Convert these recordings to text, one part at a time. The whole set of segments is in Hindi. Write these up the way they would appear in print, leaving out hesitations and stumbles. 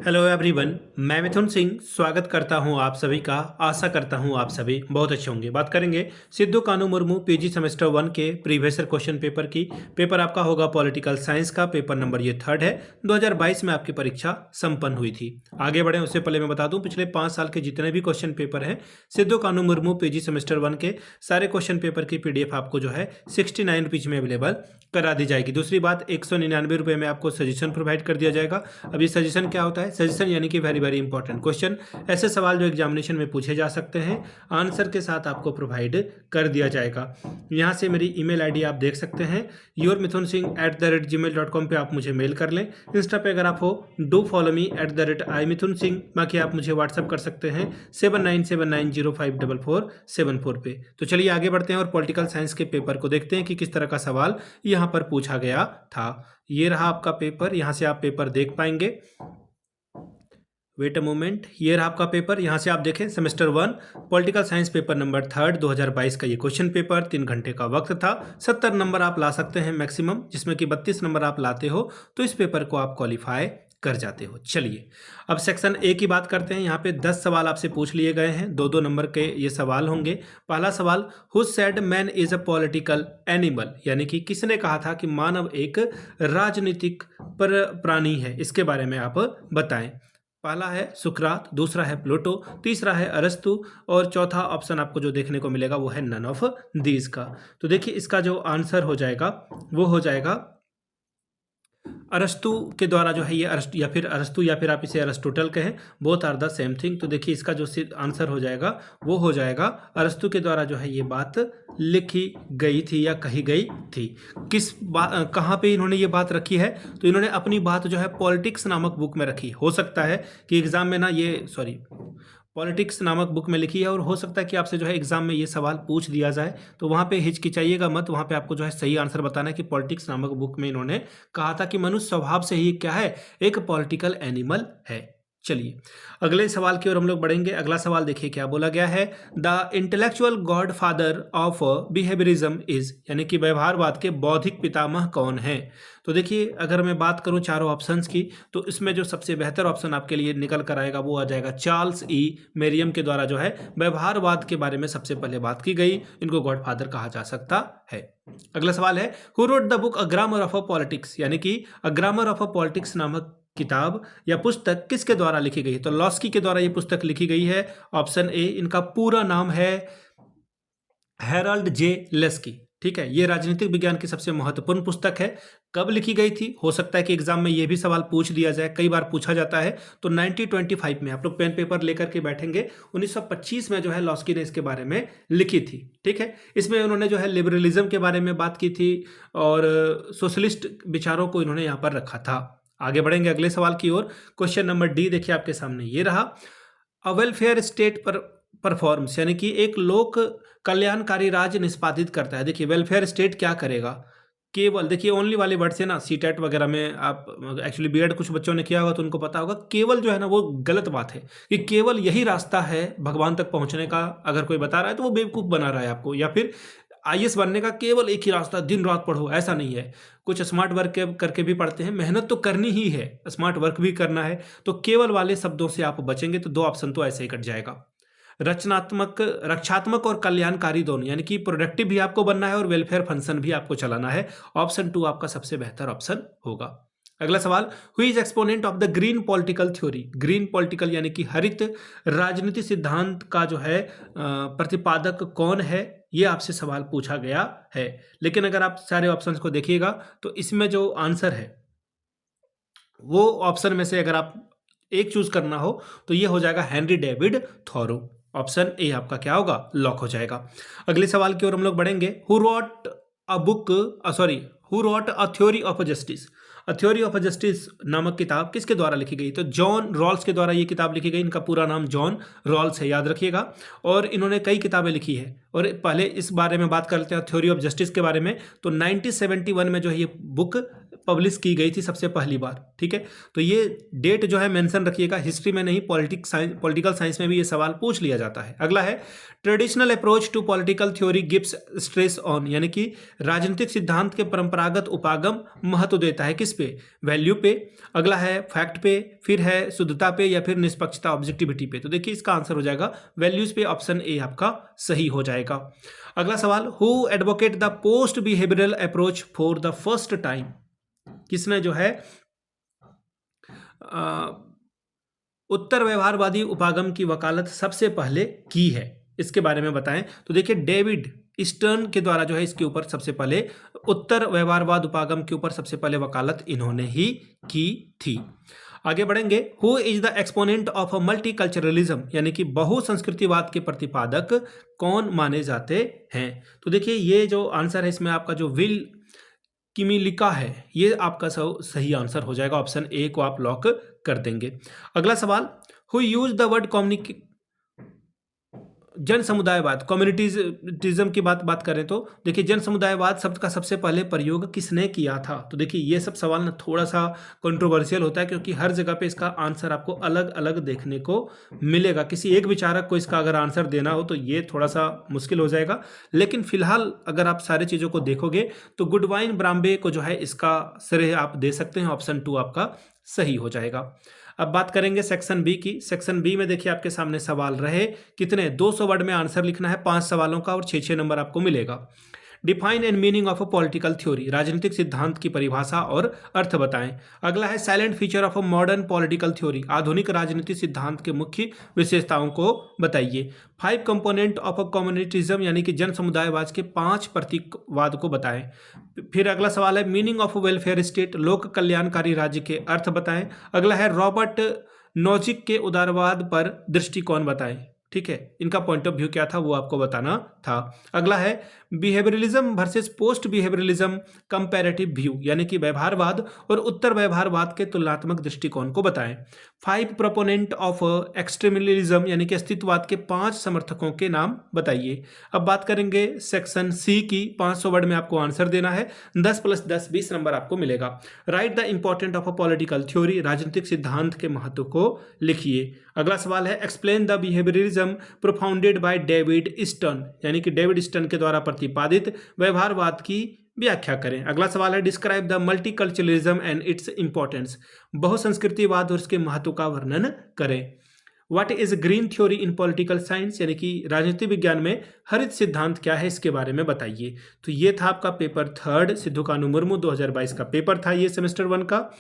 हेलो एवरीवन, मैं मिथुन सिंह स्वागत करता हूं आप सभी का। आशा करता हूं आप सभी बहुत अच्छे होंगे। बात करेंगे सिद्धू कानू मुर्मू पीजी सेमेस्टर 1 के प्रीवियस ईयर क्वेश्चन पेपर की। पेपर आपका होगा पॉलिटिकल साइंस का। पेपर नंबर ये 3rd है। 2022 में आपकी परीक्षा संपन्न हुई थी। आगे बढ़े उससे पहले मैं बता दूं, पिछले 5 साल के जितने भी क्वेश्चन पेपर हैं सिद्धू कानू मुर्मू पीजी सेमेस्टर 1 के सारे क्वेश्चन पेपर की PDF आपको जो है 69 रुपीज में अवेलेबल करा दी जाएगी। दूसरी बात, 199 रुपये में आपको सजेशन प्रोवाइड कर दिया जाएगा। अब ये सजेशन क्या होता है? सजेशन यानी कि वेरी वेरी इंपॉर्टेंट क्वेश्चन, ऐसे सवाल जो एग्जामिनेशन में पूछे जा सकते हैं, आंसर के साथ आपको प्रोवाइड कर दिया जाएगा। यहाँ से मेरी ईमेल आईडी आप देख सकते हैं, yourmithunsingh@gmail.com पे आप मुझे मेल कर लें। इंस्टा पे अगर आप हो डू फॉलो मी @imithunsingh। बाकी आप मुझे व्हाट्सअप कर सकते हैं 7979054474 पे। तो चलिए आगे बढ़ते हैं और पॉलिटिकल साइंस के पेपर को देखते हैं कि किस तरह का सवाल यहाँ पर पूछा गया था। ये रहा आपका पेपर, यहाँ से आप पेपर देख पाएंगे। वेट अ मोमेंट, ये रहा आपका पेपर। यहाँ से आप देखें semester 1 political science paper number 3rd 2022 का ये क्वेश्चन पेपर। 3 घंटे का वक्त था। 70 नंबर आप ला सकते हैं मैक्सिमम, जिसमें कि 32 नंबर आप लाते हो तो इस पेपर को आप क्वालिफाई कर जाते हो। चलिए अब सेक्शन ए की बात करते हैं। यहाँ पे 10 सवाल आपसे पूछ लिए गए हैं, 2-2 नंबर के ये सवाल होंगे। पहला सवाल, who said man is a political animal, यानी कि किसने कहा था कि मानव एक राजनीतिक प्राणी है, इसके बारे में आप बताएं। पहला है सुकरात, दूसरा है प्लूटो, तीसरा है अरस्तु और चौथा ऑप्शन आपको जो देखने को मिलेगा वो है नन ऑफ दीज का। तो देखिए इसका जो आंसर हो जाएगा वो हो जाएगा अरस्तु के द्वारा जो है ये अरस्तु या फिर आप इसे अरिस्टोटल कहें, both are the same thing. तो देखिए इसका जो आंसर हो जाएगा वो हो जाएगा अरस्तु के द्वारा जो है ये बात लिखी गई थी या कही गई थी। कहाँ पे इन्होंने ये बात रखी है? तो इन्होंने अपनी बात जो है पॉलिटिक्स नामक बुक में रखी। हो सकता है कि एग्जाम में ना ये पॉलिटिक्स नामक बुक में लिखी है और हो सकता है कि आपसे जो है एग्जाम में ये सवाल पूछ दिया जाए, तो वहाँ पे हिचकिचाइएगा मत। वहाँ पे आपको जो है सही आंसर बताना है कि पॉलिटिक्स नामक बुक में इन्होंने कहा था कि मनुष्य स्वभाव से ही क्या है, एक पॉलिटिकल एनिमल है। चलिए अगले सवाल की ओर हम लोग बढ़ेंगे। अगला सवाल देखिए क्या बोला गया है। The intellectual God father of behaviourism is, यानी कि व्यवहारवाद के बौद्धिक पितामह कौन है? तो देखिए अगर मैं बात करूं चारों ऑप्शंस की, तो इसमें जो सबसे बेहतर ऑप्शन आपके लिए निकल कर आएगा वो आ जाएगा चार्ल्स ई मेरियम के द्वारा जो है व्यवहारवाद के बारे में सबसे पहले बात की गई। इनको गॉड फादर कहा जा सकता है। अगला सवाल है, who wrote the book a grammar of a politics, यानी कि a grammar of a politics नामक किताब या पुस्तक किसके द्वारा लिखी गई है? तो लॉस्की के द्वारा ये पुस्तक लिखी गई है। ऑप्शन ए, इनका पूरा नाम है हैराल्ड जे लेस्की। ठीक है, ये राजनीतिक विज्ञान की सबसे महत्वपूर्ण पुस्तक है। कब लिखी गई थी? हो सकता है कि एग्जाम में ये भी सवाल पूछ दिया जाए, कई बार पूछा जाता है। तो 1925 में आप लोग पेन पेपर लेकर के बैठेंगे, 1925 में जो है लॉस्की ने इसके बारे में लिखी थी। ठीक है, इसमें उन्होंने जो है लिबरलिज्म के बारे में बात की थी और सोशलिस्ट विचारों को इन्होंने यहाँ पर रखा था। आगे बढ़ेंगे अगले सवाल की ओर। क्वेश्चन नंबर डी देखिए आपके सामने ये रहा। अ वेलफेयर स्टेट पर परफॉर्म्स, यानी कि एक लोक कल्याणकारी राज्य निष्पादित करता है। देखिए वेलफेयर स्टेट क्या करेगा? केवल देखिए ओनली वाले वर्ड से ना सीटेट वगैरह में आप एक्चुअली बीएड कुछ बच्चों ने किया होगा तो उनको पता होगा, केवल जो है ना वो गलत बात है कि केवल यही रास्ता है भगवान तक पहुंचने का। अगर कोई बता रहा है तो वो बेवकूफ़ बना रहा है आपको, या फिर आईएएस बनने का केवल एक ही रास्ता, दिन रात पढ़ो, ऐसा नहीं है। कुछ स्मार्ट वर्क करके भी पढ़ते हैं, मेहनत तो करनी ही है, स्मार्ट वर्क भी करना है। तो केवल वाले शब्दों से आप बचेंगे तो 2 ऑप्शन तो ऐसे ही कट जाएगा। रक्षात्मक और कल्याणकारी दोनों, यानी कि प्रोडक्टिव भी आपको बनना है और वेलफेयर फंक्शन भी आपको चलाना है। ऑप्शन 2 आपका सबसे बेहतर ऑप्शन होगा। अगला सवाल, who is exponent of the green political theory? Green political यानी कि हरित राजनीति सिद्धांत का जो है प्रतिपादक कौन है? ये आपसे सवाल पूछा गया है। लेकिन अगर आप सारे ऑप्शंस को देखिएगा तो इसमें जो आंसर है वो ऑप्शन में से अगर आप एक चूज करना हो तो ये हो जाएगा Henry David thorough. Option A आपका क्या होगा? लॉक हो जाएगा। अगले सवाल की ओर हम लोग बढ़ेंगे। Who wrote a theory of justice? A theory of justice नामक किताब किसके द्वारा लिखी गई? तो जॉन रॉल्स के द्वारा ये किताब लिखी गई। इनका पूरा नाम जॉन रॉल्स है, याद रखिएगा। और इन्होंने कई किताबें लिखी है। और पहले इस बारे में बात कर लेते हैं थ्योरी ऑफ जस्टिस के बारे में। तो 1971 में जो है ये बुक पब्लिश की गई थी सबसे पहली बार। ठीक है, तो ये डेट जो है मेंशन रखिएगा, हिस्ट्री में नहीं पॉलिटिकल साइंस में भी ये सवाल पूछ लिया जाता है। अगला है traditional approach to political theory gives stress on, यानी कि राजनीतिक सिद्धांत के परंपरागत उपागम महत्व देता है किस पे, वैल्यू पे। अगला है फैक्ट पे, फिर है शुद्धता पे, या फिर निष्पक्षता ऑब्जेक्टिविटी पे। तो देखिए इसका आंसर हो जाएगा वैल्यूज पे, ऑप्शन ए आपका सही हो जाएगा। अगला सवाल, who advocate the post behavioural approach for the first time, किसने जो है उत्तर व्यवहारवादी उपागम की वकालत सबसे पहले की है, इसके बारे में बताएं। तो देखिए डेविड ईस्टर्न के द्वारा जो है इसके ऊपर सबसे पहले उत्तर व्यवहारवाद उपागम के ऊपर सबसे पहले वकालत इन्होंने ही की थी। आगे बढ़ेंगे, who is the exponent of multiculturalism, यानी कि बहुसंस्कृतिवाद के प्रतिपादक कौन माने जाते हैं। तो देखिए ये जो आंसर है इसमें आपका जो विल किमिलिका है ये आपका सही आंसर हो जाएगा, ऑप्शन ए को आप लॉक कर देंगे। अगला सवाल, हु यूज द वर्ड जन समुदायवाद, कम्युनिटीज्म की बात करें तो देखिए जन समुदायवाद शब्द का सबसे पहले प्रयोग किसने किया था। तो देखिए ये सब सवाल ना थोड़ा सा कंट्रोवर्शियल होता है, क्योंकि हर जगह पे इसका आंसर आपको अलग अलग देखने को मिलेगा। किसी एक विचारक को इसका अगर आंसर देना हो तो ये थोड़ा सा मुश्किल हो जाएगा, लेकिन फिलहाल अगर आप सारी चीज़ों को देखोगे तो गुडवाइन ब्राम्बे को जो है इसका श्रेय आप दे सकते हैं, ऑप्शन 2 आपका सही हो जाएगा। अब बात करेंगे सेक्शन बी की। सेक्शन बी में देखिए आपके सामने सवाल रहे कितने, 200 वर्ड में आंसर लिखना है 5 सवालों का, और 6 नंबर आपको मिलेगा। Define and meaning of a political theory, राजनीतिक सिद्धांत की परिभाषा और अर्थ बताएं। अगला है silent feature of a modern political theory, आधुनिक राजनीतिक सिद्धांत के मुख्य विशेषताओं को बताइए। 5 कंपोनेंट ऑफ अ कम्युनिटिज्म, यानी कि जन समुदायवाद के 5 प्रतीकवाद को बताएं। फिर अगला सवाल है मीनिंग ऑफ वेलफेयर स्टेट, लोक कल्याणकारी राज्य के अर्थ बताएं। अगला है रॉबर्ट नोजिक के उदारवाद पर दृष्टिकोण बताएं। ठीक है, इनका पॉइंट ऑफ व्यू क्या था वो आपको बताना था। अगला है behaviourism versus post behaviourism comparative view, यानी कि व्यवहारवाद और उत्तर व्यवहारवाद के तुलनात्मक दृष्टिकोण को बताएं। 5 प्रोपोनेंट ऑफ एक्सट्रीमलिज्म, यानी कि अस्तित्ववाद के 5 समर्थकों के नाम बताइए। अब बात करेंगे सेक्शन सी की। 500 वर्ड में आपको आंसर देना है, 10 + 10 20 नंबर आपको मिलेगा। Right the important of a political theory, राजनीतिक सिद्धांत के महत्व को लिखिए। अगला सवाल है explain the behaviourism propounded by David eastern, यानी कि डेविड ईस्टर्न के द्वारा प्रतिपादित व्यवहारवाद की व्याख्या करें। अगला सवाल है describe the multiculturalism and its importance, बहुसंस्कृतिवाद और उसके महत्व का वर्णन करें। What is green theory in political science, यानी कि राजनीति विज्ञान में हरित सिद्धांत क्या है, इसके बारे में बताइए। तो ये था आपका पेपर 3 सिद्धू कानू मुर्मू 2022 का पेपर था ये सेमेस्टर 1 का।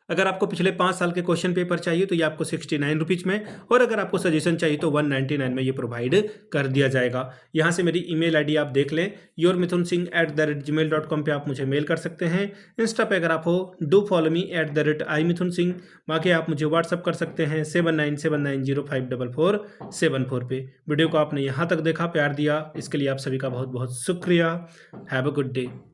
अगर आपको पिछले 5 साल के क्वेश्चन पेपर चाहिए तो ये आपको 69 रुपीज़ में, और अगर आपको सजेशन चाहिए तो 199 में ये प्रोवाइड कर दिया जाएगा। यहाँ से मेरी ईमेल आईडी आप देख लें, yourmithunsingh@gmail.com पे आप मुझे मेल कर सकते हैं। इंस्टा पे अगर आप हो डू फॉलो मी @imithunsingh, बाकी आप मुझे व्हाट्सअप कर सकते हैं 7979054474 पे। वीडियो को आपने यहाँ तक देखा, प्यार दिया, इसके लिए आप सभी का बहुत बहुत शुक्रिया। Have a good day.